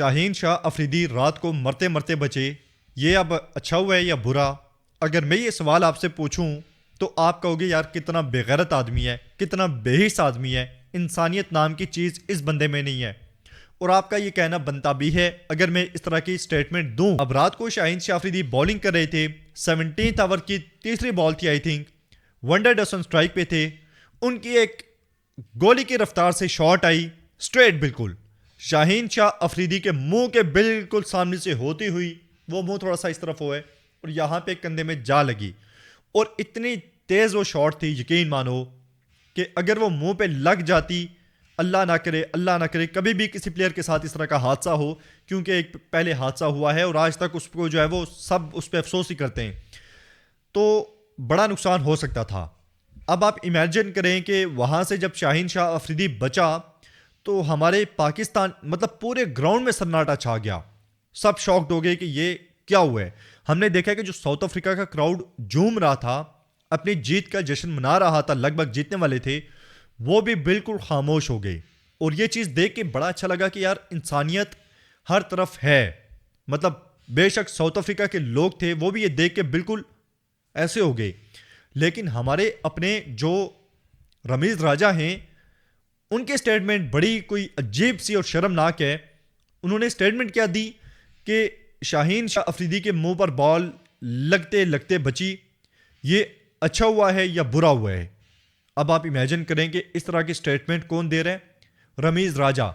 شاہین شاہ افریدی رات کو مرتے مرتے بچے، یہ اب اچھا ہوا ہے یا برا؟ اگر میں یہ سوال آپ سے پوچھوں تو آپ کہو گے یار کتنا بے غیرت آدمی ہے، کتنا بے حس آدمی ہے، انسانیت نام کی چیز اس بندے میں نہیں ہے۔ اور آپ کا یہ کہنا بنتا بھی ہے اگر میں اس طرح کی سٹیٹمنٹ دوں۔ اب رات کو شاہین شاہ افریدی بولنگ کر رہے تھے، 17 اوور کی تیسری بال تھی I think, van der Dussen strike پہ تھے، ان کی ایک گولی کی رفتار سے شاٹ آئی سٹریٹ، بالکل شاہین شاہ افریدی کے منہ کے بالکل سامنے سے ہوتی ہوئی، وہ منہ تھوڑا سا اس طرف ہوئے اور یہاں پہ کندھے میں جا لگی، اور اتنی تیز وہ شاٹ تھی یقین مانو کہ اگر وہ منہ پہ لگ جاتی، اللہ نہ کرے کبھی بھی کسی پلیئر کے ساتھ اس طرح کا حادثہ ہو، کیونکہ ایک پہلے حادثہ ہوا ہے اور آج تک اس کو جو ہے وہ سب اس پہ افسوس ہی کرتے ہیں، تو بڑا نقصان ہو سکتا تھا۔ اب آپ امیجن کریں کہ وہاں سے جب شاہین شاہ افریدی بچا تو ہمارے پاکستان مطلب پورے گراؤنڈ میں سناٹا چھا گیا، سب شاکڈ ہو گئے کہ یہ کیا ہوا ہے۔ ہم نے دیکھا کہ جو ساؤتھ افریقہ کا کراؤڈ جھوم رہا تھا، اپنی جیت کا جشن منا رہا تھا، لگ بھگ جیتنے والے تھے، وہ بھی بالکل خاموش ہو گئے، اور یہ چیز دیکھ کے بڑا اچھا لگا کہ یار انسانیت ہر طرف ہے۔ مطلب بے شک ساؤتھ افریقہ کے لوگ تھے، وہ بھی یہ دیکھ کے بالکل ایسے ہو گئے، لیکن ہمارے اپنے جو رمیز راجہ ہیں ان کی سٹیٹمنٹ بڑی کوئی عجیب سی اور شرمناک ہے۔ انہوں نے سٹیٹمنٹ کیا دی کہ شاہین شاہ افریدی کے منہ پر بال لگتے لگتے بچی، یہ اچھا ہوا ہے یا برا ہوا ہے؟ اب آپ امیجن کریں کہ اس طرح کی سٹیٹمنٹ کون دے رہا ہے؟ رمیز راجہ،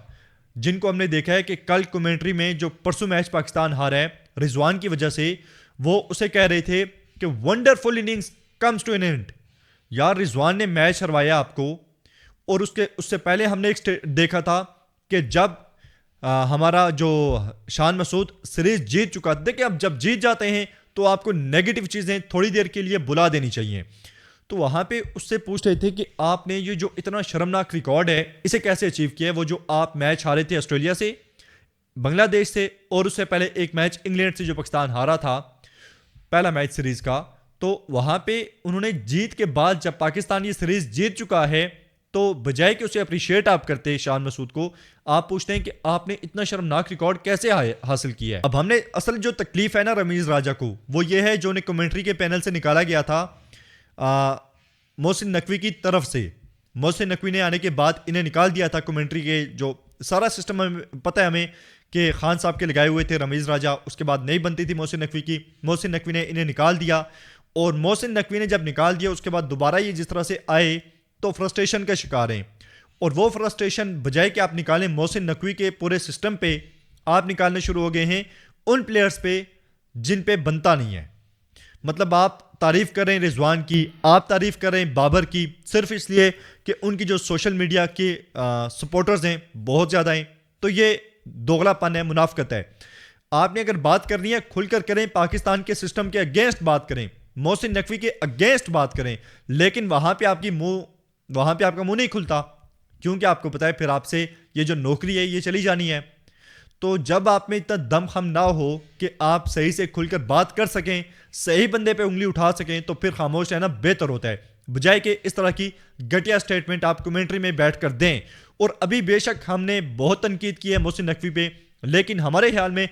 جن کو ہم نے دیکھا ہے کہ کل کمنٹری میں جو پرسوں میچ پاکستان ہارا ہے رضوان کی وجہ سے، وہ اسے کہہ رہے تھے کہ wonderful innings comes to an end. یار رضوان نے میچ ہروایا آپ کو، اور اس سے پہلے ہم نے ایک دیکھا تھا کہ جب ہمارا جو شان مسعود سیریز جیت چکا تھا، دیکھیں اب جب جیت جاتے ہیں تو آپ کو نیگیٹو چیزیں تھوڑی دیر کے لیے بلا دینی چاہیے، تو وہاں پہ اس سے پوچھ رہے تھے کہ آپ نے یہ جو اتنا شرمناک ریکارڈ ہے اسے کیسے اچیو کیا ہے، وہ جو آپ میچ ہارے تھے آسٹریلیا سے، بنگلہ دیش سے، اور اس سے پہلے ایک میچ انگلینڈ سے جو پاکستان ہارا تھا پہلا میچ سیریز کا، تو وہاں پہ انہوں نے جیت کے بعد جب پاکستان یہ سیریز جیت چکا ہے تو بجائے کہ اسے اپریشیٹ آپ کرتے شان مسعود کو، آپ پوچھتے ہیں کہ آپ نے اتنا شرمناک ریکارڈ کیسے حاصل کیا ہے۔ اب ہم نے اصل جو تکلیف ہے نا رمیز راجہ کو، وہ یہ ہے جو انہیں کمنٹری کے پینل سے نکالا گیا تھا محسن نقوی کی طرف سے۔ محسن نقوی نے آنے کے بعد انہیں نکال دیا تھا کمنٹری کے، جو سارا سسٹم پتہ ہے ہمیں کہ خان صاحب کے لگائے ہوئے تھے رمیز راجہ، اس کے بعد نہیں بنتی تھی محسن نقوی کی، محسن نقوی نے انہیں نکال دیا، اور محسن نقوی نے جب نکال دیا اس کے بعد دوبارہ یہ جس طرح سے آئے تو فرسٹریشن کا شکار ہیں، اور وہ فرسٹریشن بجائے کہ آپ نکالیں محسن نقوی کے پورے سسٹم پہ، آپ نکالنے شروع ہو گئے ہیں ان پلیئرز پہ جن پہ بنتا نہیں ہے۔ مطلب آپ تعریف کر رہے ہیں رضوان کی، آپ تعریف کر رہے ہیں بابر کی، صرف اس لیے کہ ان کی جو سوشل میڈیا کے سپورٹرز ہیں بہت زیادہ ہیں، تو یہ دوغلا پن ہے، منافقت ہے۔ آپ نے اگر بات کرنی ہے کھل کر کریں، پاکستان کے سسٹم کے اگینسٹ بات کریں، محسن نقوی کے اگینسٹ بات کریں، لیکن وہاں پہ آپ کا منہ نہیں کھلتا، کیونکہ آپ کو پتا ہے پھر آپ سے یہ جو نوکری ہے یہ چلی جانی ہے۔ تو جب آپ میں اتنا دم خم نہ ہو کہ آپ صحیح سے کھل کر بات کر سکیں، صحیح بندے پہ انگلی اٹھا سکیں، تو پھر خاموش رہنا بہتر ہوتا ہے، بجائے کہ اس طرح کی گھٹیا سٹیٹمنٹ آپ کمنٹری میں بیٹھ کر دیں۔ اور ابھی بے شک ہم نے بہت تنقید کی ہے محسن نقوی پہ، لیکن ہمارے خیال میں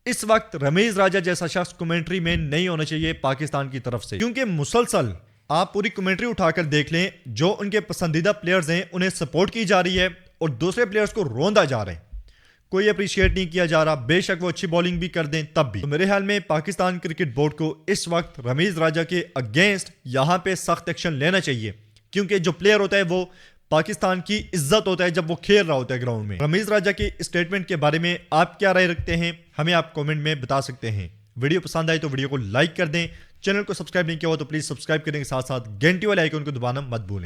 اس وقت رمیز راجہ جیسا شخص کمنٹری میں نہیں ہونا چاہیے پاکستان کی طرف سے، کیونکہ مسلسل آپ پوری کمنٹری اٹھا کر دیکھ لیں، جو ان کے پسندیدہ پلیئرز ہیں انہیں سپورٹ کی جا رہی ہے اور دوسرے پلیئرز کو روندا جا رہے ہیں، کوئی اپریشیٹ نہیں کیا جا رہا، بے شک وہ اچھی بولنگ بھی کر دیں تب بھی۔ تو میرے خیال میں پاکستان کرکٹ بورڈ کو اس وقت رمیز راجہ کے اگینسٹ یہاں پہ سخت ایکشن لینا چاہیے، کیونکہ جو پلیئر ہوتا ہے وہ پاکستان کی عزت ہوتا ہے جب وہ کھیل رہا ہوتا ہے گراؤنڈ میں۔ رمیز راجہ کے اسٹیٹمنٹ کے بارے میں آپ کیا رائے رکھتے ہیں، ہمیں آپ کامنٹ میں بتا سکتے ہیں۔ ویڈیو پسند آئی تو ویڈیو کو لائک کر دیں، چینل کو سبسکرائب نہیں کیا ہو تو پلیز سبسکرائب کرنے کے ساتھ ساتھ گھنٹی والے آئیکن کو دبانا مت بھولیں۔